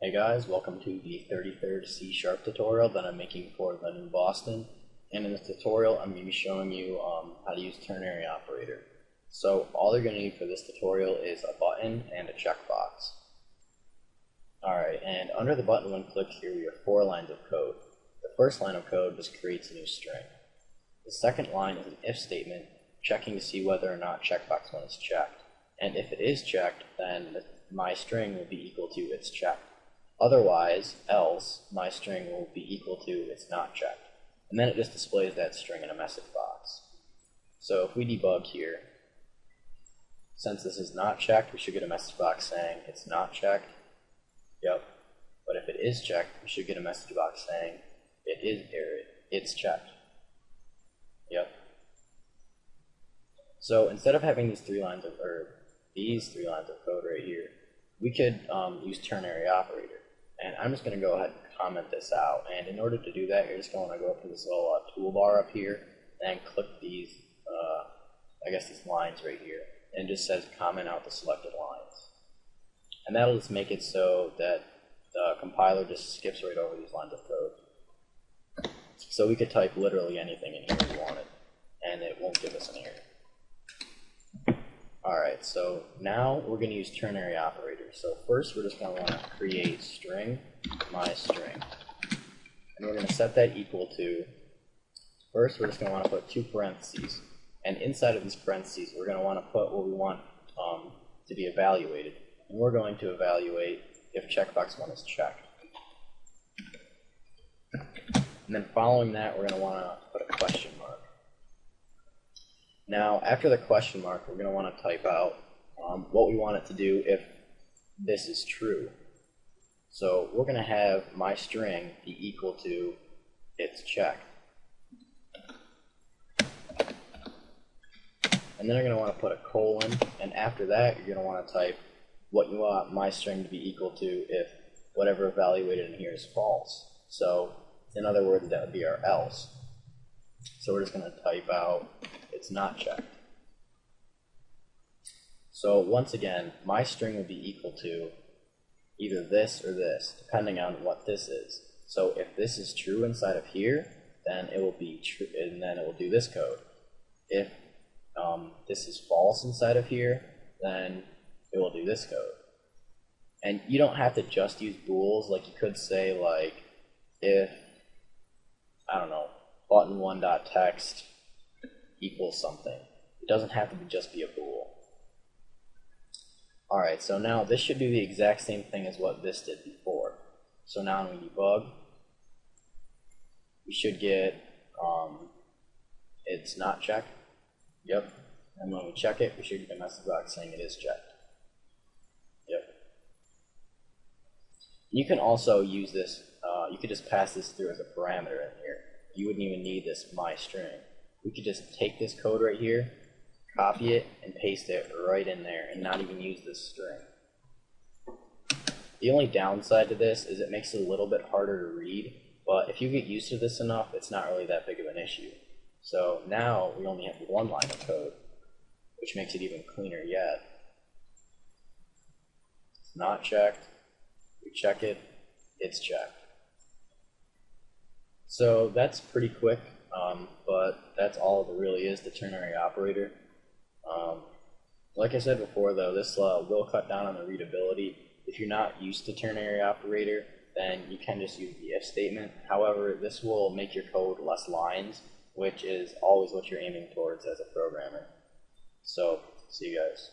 Hey guys, welcome to the 33rd C# tutorial that I'm making for the new Boston. And in this tutorial, I'm going to be showing you how to use ternary operator. So all you're going to need for this tutorial is a button and a checkbox. Alright, and under the button when clicked here, we have 4 lines of code. The first line of code just creates a new string. The second line is an if statement, checking to see whether or not checkbox 1 is checked. And if it is checked, then my string will be equal to it's checked. Otherwise, else, my string will be equal to it's not checked. And then it just displays that string in a message box. So if we debug here, since this is not checked, we should get a message box saying it's not checked. Yep. But if it is checked, we should get a message box saying it's checked. Yep. So instead of having these three lines of code right here, we could use ternary operator. And I'm just going to go ahead and comment this out. And in order to do that, you're just going to want to go up to this little toolbar up here and click these, these lines right here. And it just says comment out the selected lines. And that'll just make it so that the compiler just skips right over these lines of code. So we could type literally anything in here if we wanted, and it won't give us an error. Alright, so now we're going to use ternary operator. So first we're just going to want to create string, my string. And we're going to set that equal to, first we're just going to want to put 2 parentheses. And inside of these parentheses we're going to want to put what we want to be evaluated. And we're going to evaluate if checkbox 1 is checked. And then following that we're going to want to put a question mark. Now, after the question mark, we're going to want to type out what we want it to do if this is true. So we're going to have my string be equal to it's checked. And then you're going to want to put a colon, and after that you're going to want to type what you want my string to be equal to if whatever evaluated in here is false. So in other words, that would be our else. So we're just going to type out it's not checked. So once again, my string will be equal to either this or this, depending on what this is. So if this is true inside of here, then it will be true, and then it will do this code. If this is false inside of here, then it will do this code. And you don't have to just use bools. Like you could say like if, I don't know, button1.text equals something. It doesn't have to just be a bool. Alright, so now this should do the exact same thing as what this did before. So now when we debug, we should get it's not checked. Yep. And when we check it, we should get a message box saying it is checked. Yep. You can also use this, you could just pass this through as a parameter in here. You wouldn't even need this my string. We could just take this code right here, copy it, and paste it right in there and not even use this string. The only downside to this is it makes it a little bit harder to read, but if you get used to this enough, it's not really that big of an issue. So now we only have 1 line of code, which makes it even cleaner yet. It's not checked. We check it. It's checked. So that's pretty quick, but that's all there really is to ternary operator. Like I said before though, this will cut down on the readability. If you're not used to ternary operator, then you can just use the if statement. However, this will make your code less lines, which is always what you're aiming towards as a programmer. So, see you guys.